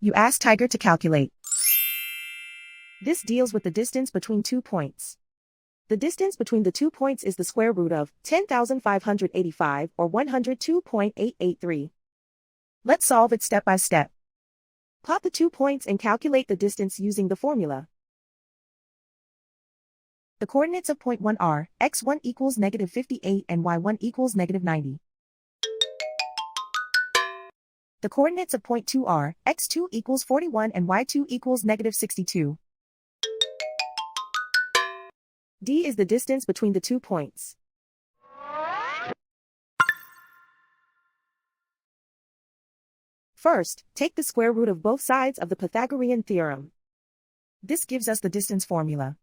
You ask Tiger to calculate. This deals with the distance between 2 points. The distance between the 2 points is the square root of 10,585 or 102.883. Let's solve it step by step. Plot the 2 points and calculate the distance using the formula. The coordinates of point 1 are x1 equals negative 58 and y1 equals negative 90. The coordinates of point 2 are x2 equals 41 and y2 equals negative 62. D is the distance between the 2 points. First, take the square root of both sides of the Pythagorean theorem. This gives us the distance formula.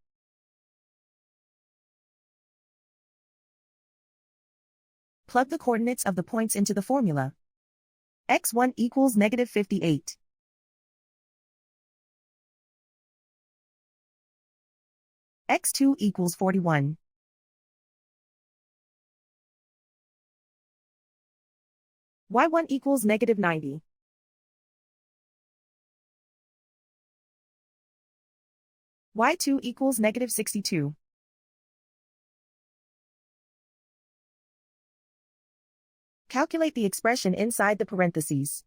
Plug the coordinates of the points into the formula. x1 equals negative 58. x2 equals 41. y1 equals negative 90. y2 equals negative 62. Calculate the expression inside the parentheses.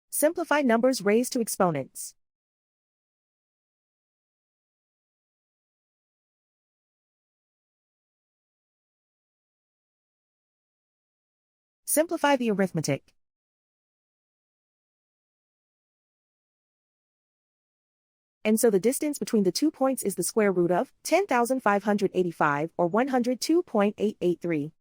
Simplify numbers raised to exponents. Simplify the arithmetic. And so the distance between the 2 points is the square root of 10,585 or 102.883.